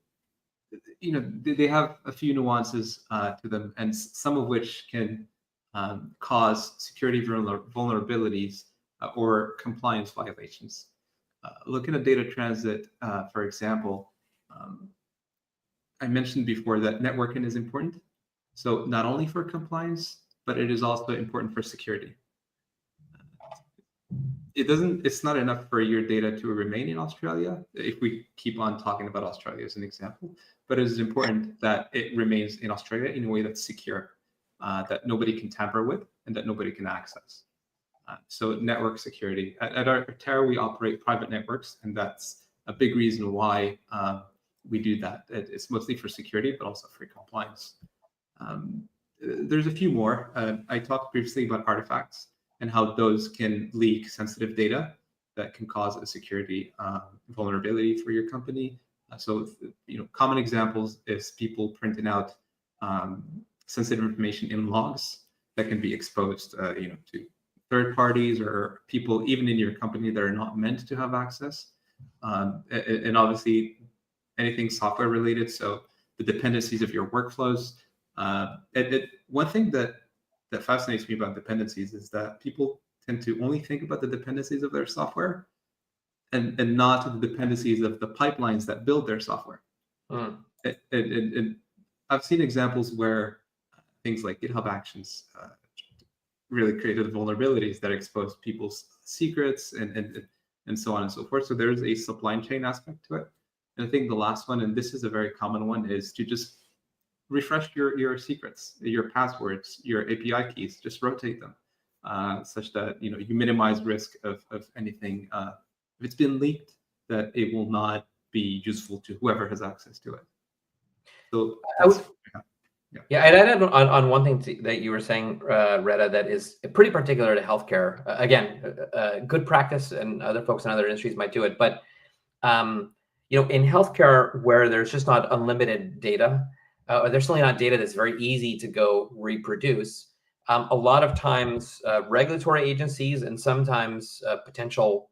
they have a few nuances to them, and some of which can cause security vulnerabilities or compliance violations. Looking at data transit, for example, I mentioned before that networking is important. So not only for compliance, but it is also important for security. It's not enough for your data to remain in Australia, if we keep on talking about Australia as an example, but it is important that it remains in Australia in a way that's secure, that nobody can tamper with and that nobody can access. So network security. At Artera, we operate private networks, and that's a big reason why we do that. It's mostly for security, but also for compliance. There's a few more. I talked previously about artifacts and how those can leak sensitive data that can cause a security vulnerability for your company. So, common examples is people printing out sensitive information in logs that can be exposed, to third parties or people even in your company that are not meant to have access. And obviously, anything software related. So the dependencies of your workflows. One thing that fascinates me about dependencies is that people tend to only think about the dependencies of their software and not the dependencies of the pipelines that build their software. And I've seen examples where things like GitHub Actions really created vulnerabilities that expose people's secrets and so on and so forth. So there's a supply chain aspect to it. And I think the last one, and this is a very common one, is to just refresh your secrets, your passwords, your API keys, just rotate them such that you minimize risk of anything. If it's been leaked, that it will not be useful to whoever has access to it. So yeah, I'd add on one thing that you were saying, Retta, that is pretty particular to healthcare. Again, good practice, and other folks in other industries might do it. But in healthcare, where there's just not unlimited data, or there's certainly not data that's very easy to go reproduce. A lot of times, regulatory agencies and sometimes potential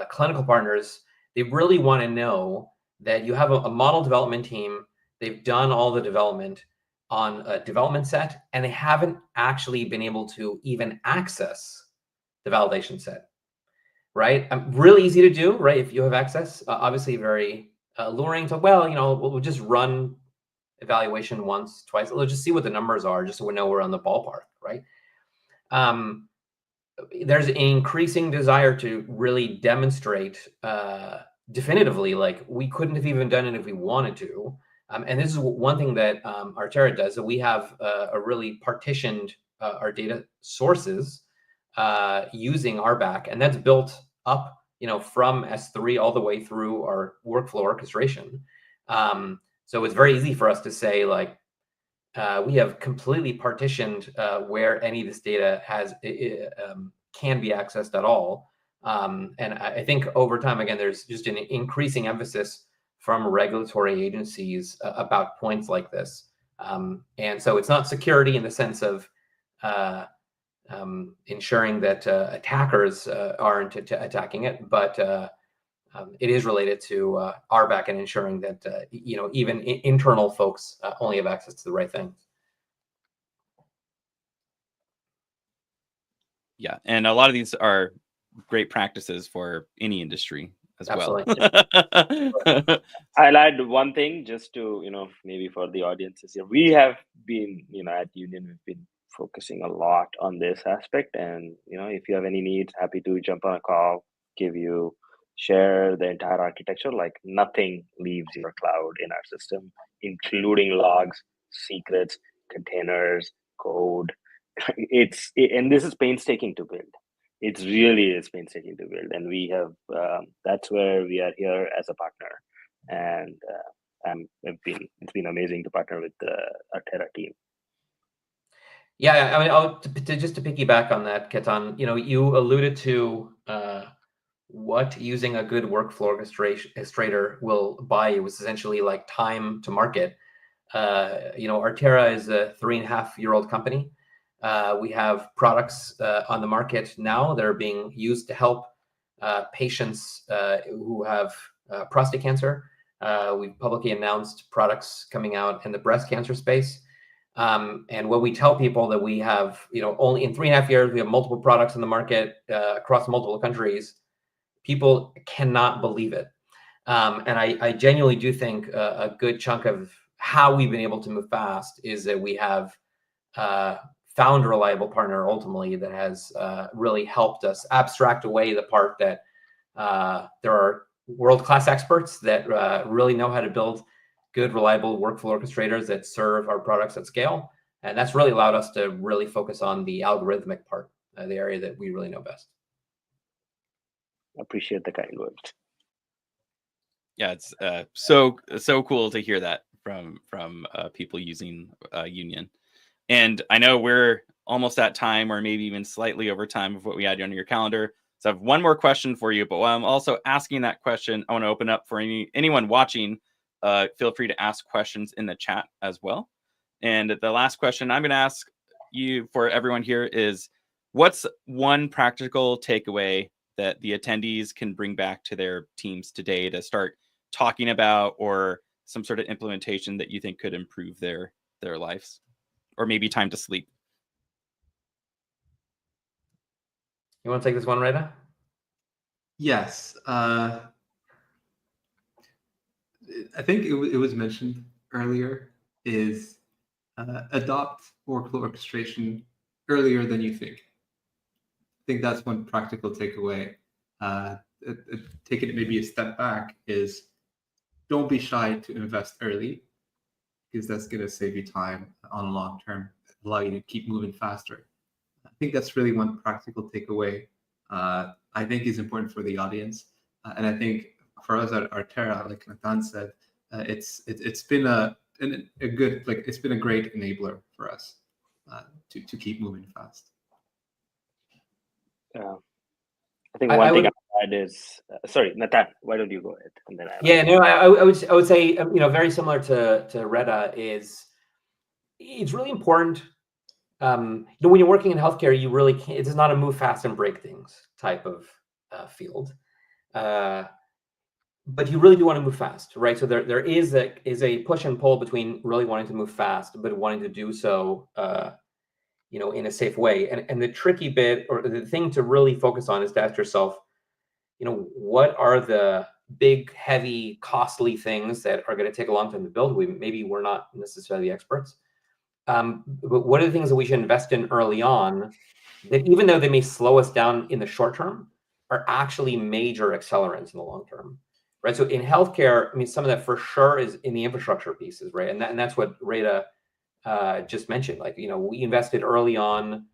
clinical partners, they really want to know that you have a model development team. They've done all the development on a development set, and they haven't actually been able to even access the validation set, right? Really easy to do, right? If you have access, obviously very alluring to, we'll just run evaluation once, twice. Let's just see what the numbers are, just so we know we're on the ballpark, right? There's an increasing desire to really demonstrate definitively, like we couldn't have even done it if we wanted to. And this is one thing that Artera does. So we have a really partitioned our data sources using RBAC, and that's built up, from S3 all the way through our workflow orchestration. So it's very easy for us to say, like, we have completely partitioned where any of this data can be accessed at all. And I think over time, again, there's just an increasing emphasis from regulatory agencies about points like this. And so it's not security in the sense of ensuring that attackers aren't attacking it, but it is related to RBAC and ensuring that even internal folks only have access to the right things. Yeah, and a lot of these are great practices for any industry as Absolutely. well. I'll add one thing just to, maybe for the audiences here. We have been, at Union, we've been focusing a lot on this aspect. And, if you have any needs, happy to jump on a call, share the entire architecture. Like nothing leaves your cloud in our system, including logs, secrets, containers, code. And this is painstaking to build. It really is painstaking to build, and we have that's where we are here as a partner. And it's been amazing to partner with the Artera team. Yeah, I mean, just to piggyback on that, Ketan, you alluded to what using a good workflow orchestrator will buy you was essentially like time to market. Artera is a 3.5-year-old company. We have products on the market now that are being used to help patients who have prostate cancer. We've publicly announced products coming out in the breast cancer space. And when we tell people that we have, only in 3.5 years, we have multiple products in the market across multiple countries, people cannot believe it. And I genuinely do think a good chunk of how we've been able to move fast is that we have found a reliable partner ultimately that has really helped us abstract away the part that there are world-class experts that really know how to build good, reliable workflow orchestrators that serve our products at scale. And that's really allowed us to really focus on the algorithmic part, the area that we really know best. Appreciate the kind words. Yeah, it's so cool to hear that from people using Union. And I know we're almost at time, or maybe even slightly over time of what we had on your calendar. So I have one more question for you. But while I'm also asking that question, I want to open up for anyone watching. Feel free to ask questions in the chat as well. And the last question I'm going to ask you for everyone here is, what's one practical takeaway that the attendees can bring back to their teams today to start talking about, or some sort of implementation that you think could improve their lives, or maybe time to sleep? You want to take this one, Reda? Yes. I think it was mentioned earlier, is adopt workflow orchestration earlier than you think. I think that's one practical takeaway. Taking it maybe a step back is, don't be shy to invest early, because that's going to save you time on long term, allow you to keep moving faster. I think that's really one practical takeaway I think is important for the audience. And I think for us at Artera, like Nathan said, it's been a good, like, it's been a great enabler for us to keep moving fast. I think one thing I'll add is, sorry, Nathan, why don't you go ahead? And then I would say, very similar to Reda, is it's really important. When you're working in healthcare, you really can't, it is not a move fast and break things type of field. But you really do want to move fast, right? So there is a push and pull between really wanting to move fast, but wanting to do so, in a safe way. And the tricky bit, or the thing to really focus on, is to ask yourself, what are the big, heavy, costly things that are going to take a long time to build? Maybe we're not necessarily experts. But what are the things that we should invest in early on that, even though they may slow us down in the short term, are actually major accelerants in the long term, right? So in healthcare, I mean, some of that for sure is in the infrastructure pieces, right? And that's what Reda just mentioned. Like, we invested early on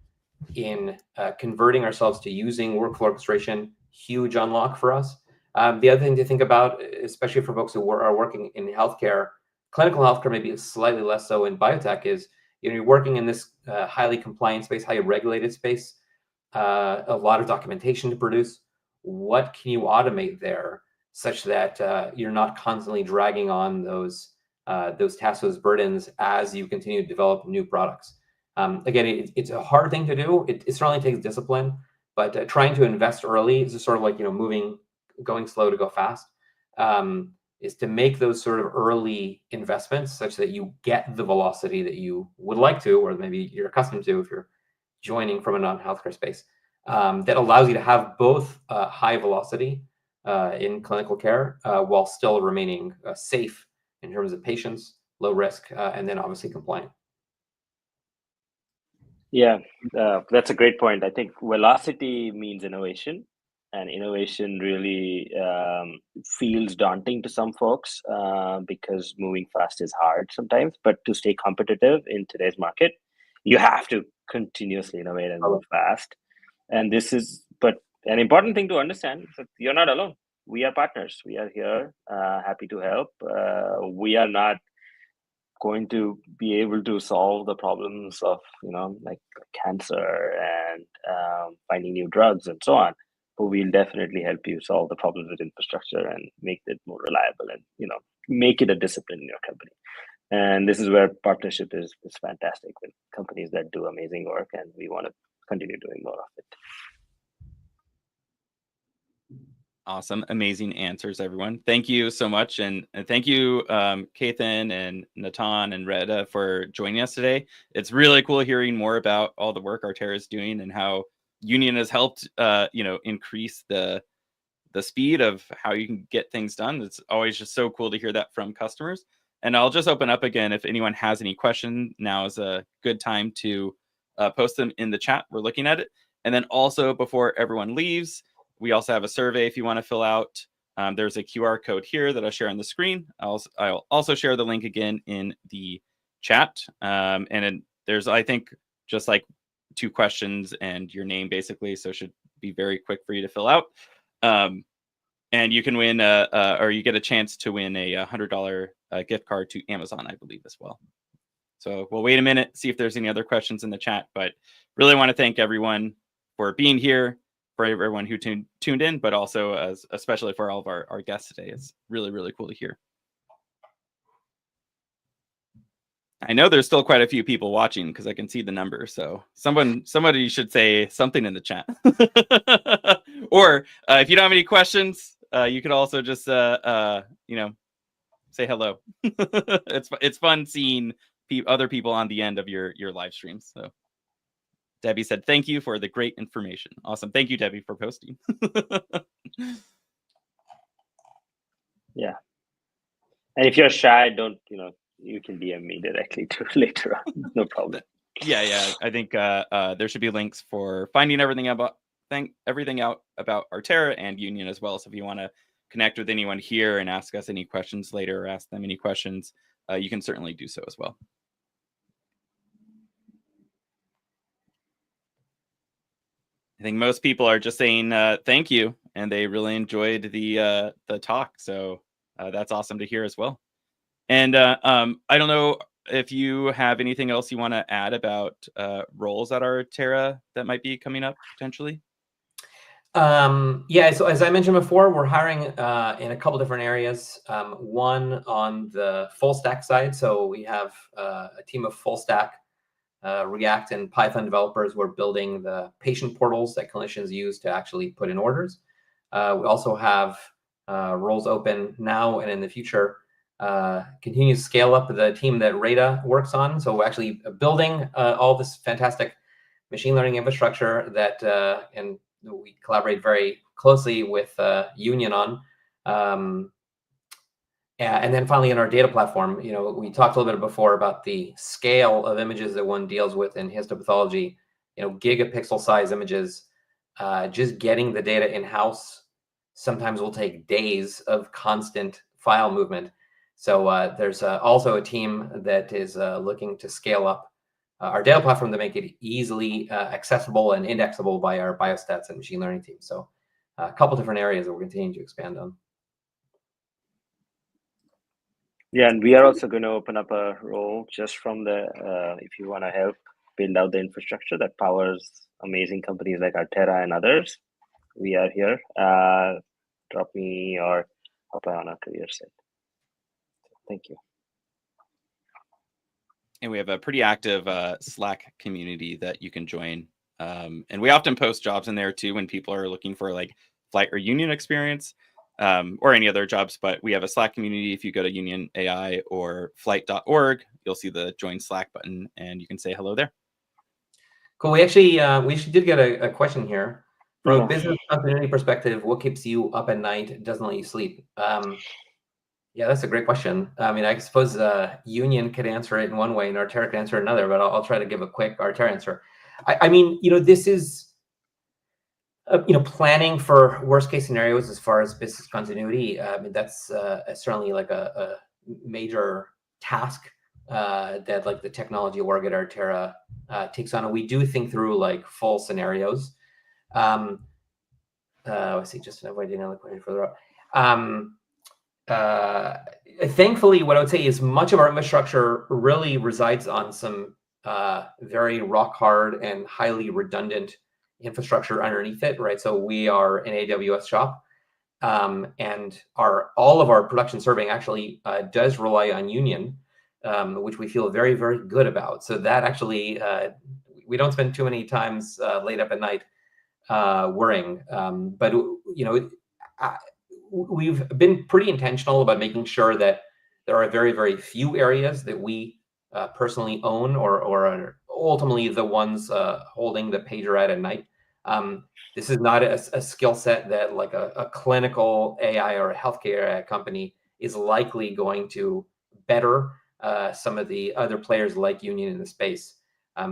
in converting ourselves to using workflow orchestration. Huge unlock for us. The other thing to think about, especially for folks who are working in healthcare, clinical healthcare, maybe slightly less so in biotech, is you're working in this highly compliant space, highly regulated space, a lot of documentation to produce. What can you automate there such that you're not constantly dragging on those tasks, those burdens, as you continue to develop new products? Again, it's a hard thing to do. It certainly takes discipline, but trying to invest early is just sort of like, going slow to go fast, is to make those sort of early investments such that you get the velocity that you would like to, or maybe you're accustomed to if you're joining from a non-healthcare space. that allows you to have both high velocity in clinical care while still remaining safe in terms of patients, low risk, and then obviously compliant. Yeah, that's a great point. I think velocity means innovation, and innovation really feels daunting to some folks because moving fast is hard sometimes. But to stay competitive in today's market, you have to continuously innovate and move fast. And this is, but an important thing to understand is that you're not alone. We are partners. We are here, happy to help. We are not going to be able to solve the problems of like cancer and finding new drugs and so on, but we'll definitely help you solve the problems with infrastructure and make it more reliable and make it a discipline in your company. And this is where partnership is fantastic with companies that do amazing work, and we want to continue doing more of it. Awesome. Amazing answers, everyone. Thank you so much. And thank you, Kathan and Natan and Reda, for joining us today. It's really cool hearing more about all the work Artera is doing and how Union has helped, increase the speed of how you can get things done. It's always just so cool to hear that from customers. And I'll just open up again. If anyone has any questions, now is a good time to post them in the chat. We're looking at it. And then also, before everyone leaves, we also have a survey if you want to fill out. There's a QR code here that I'll share on the screen. I'll also share the link again in the chat. There's, I think, just like 2 questions and your name, basically. So it should be very quick for you to fill out. And you can win, or you get a chance to win a $100 gift card to Amazon, I believe, as well. So we'll wait a minute, see if there's any other questions in the chat. But really want to thank everyone for being here, for everyone who tuned in, but also especially for all of our guests today. It's really, really cool to hear. I know there's still quite a few people watching because I can see the number. So somebody should say something in the chat. Or if you don't have any questions, you could also just say hello. It's fun seeing other people on the end of your live streams. So Debbie said, thank you for the great information. Awesome. Thank you, Debbie, for posting. Yeah. And if you're shy, don't, you can DM me directly too later on. No problem. Yeah. I think there should be links for finding everything out about Artera and Union as well. So if you want to connect with anyone here and ask us any questions later or ask them any questions, you can certainly do so as well. I think most people are just saying thank you, and they really enjoyed the talk. So that's awesome to hear as well. And I don't know if you have anything else you want to add about roles at Artera that might be coming up potentially. Yeah, so as I mentioned before, we're hiring in a couple different areas. One on the full stack side. So we have a team of full stack React and Python developers who are building the patient portals that clinicians use to actually put in orders. We also have roles open now and in the future. Continue to scale up the team that Reda works on. So we're actually building all this fantastic machine learning infrastructure that and we collaborate very closely with Union on. And then finally, in our data platform, we talked a little bit before about the scale of images that one deals with in histopathology. Gigapixel size images. Just getting the data in-house sometimes will take days of constant file movement. So there's also a team that is looking to scale up our data platform to make it easily accessible and indexable by our biostats and machine learning team. So a couple different areas that we're continuing to expand on. Yeah, and we are also going to open up a role just from if you want to help build out the infrastructure that powers amazing companies like Artera and others. We are here. Drop me or apply on our career site. Thank you. And we have a pretty active Slack community that you can join. And we often post jobs in there too when people are looking for like flight or union experience. Or any other jobs, but we have a Slack community. If you go to Union.ai or flight.org, you'll see the join Slack button and you can say hello there. Cool. We actually did get a question here. From Yeah. a business continuity perspective, what keeps you up at night, doesn't let you sleep? Yeah, that's a great question. I mean, I suppose Union could answer it in one way and Artera could answer it another, but I'll try to give a quick Artera answer. I mean, this is, planning for worst case scenarios as far as business continuity. I mean, that's certainly like a major task that like the technology org at Artera takes on. And we do think through like full scenarios. Let's see, just avoiding another question further up. Thankfully, what I would say is much of our infrastructure really resides on some very rock hard and highly redundant infrastructure underneath it, right? So we are an AWS shop, and all of our production serving actually does rely on Union, which we feel very, very good about. So that actually, we don't spend too many times late up at night worrying. But we've been pretty intentional about making sure that there are very, very few areas that we personally own or are ultimately the ones holding the pager at night. This is not a skill set that like a clinical AI or a healthcare AI company is likely going to better some of the other players like Union in the space.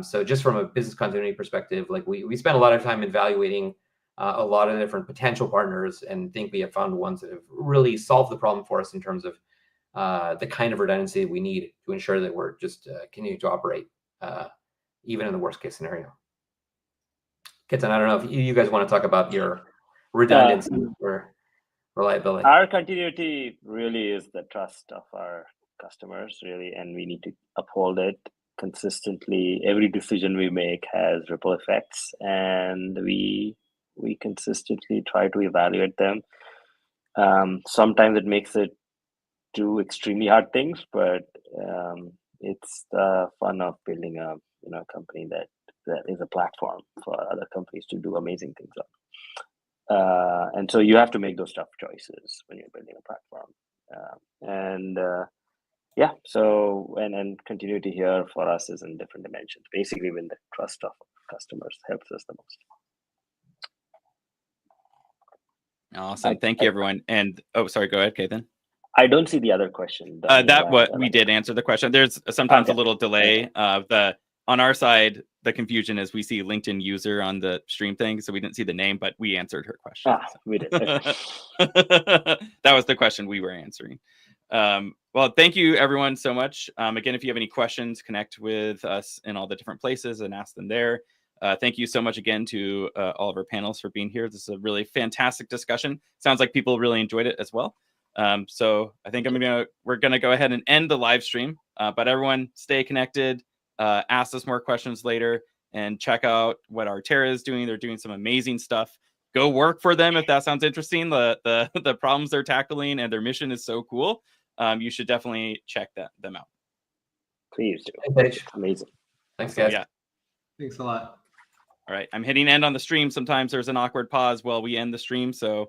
So just from a business continuity perspective, like we spend a lot of time evaluating a lot of different potential partners and think we have found ones that have really solved the problem for us in terms of the kind of redundancy we need to ensure that we're just continuing to operate even in the worst case scenario. Kitten, I don't know if you guys want to talk about your redundancy or reliability. Our continuity really is the trust of our customers, really, and we need to uphold it consistently. Every decision we make has ripple effects, and we consistently try to evaluate them. Sometimes it makes it do extremely hard things, but it's the fun of building a company that is a platform for other companies to do amazing things on. And so you have to make those tough choices when you're building a platform. And continuity here for us is in different dimensions. Basically, when the trust of customers helps us the most. Awesome. Thank you, everyone. And sorry, go ahead, Ketan. I don't see the other question. We did answer the question. There's sometimes a little delay. On our side, the confusion is we see LinkedIn user on the stream thing, so we didn't see the name, but we answered her question. We did. That was the question we were answering. Well, thank you, everyone, so much. Again, if you have any questions, connect with us in all the different places and ask them there. Thank you so much again to all of our panelists for being here. This is a really fantastic discussion. Sounds like people really enjoyed it as well. So I think we're gonna go ahead and end the live stream. But everyone, stay connected. Ask us more questions later, and check out what Artera is doing. They're doing some amazing stuff. Go work for them if that sounds interesting. The problems they're tackling and their mission is so cool. You should definitely check them out. Please do. Thanks, amazing. Thanks, guys. Yeah. Thanks a lot. All right. I'm hitting end on the stream. Sometimes there's an awkward pause while we end the stream. So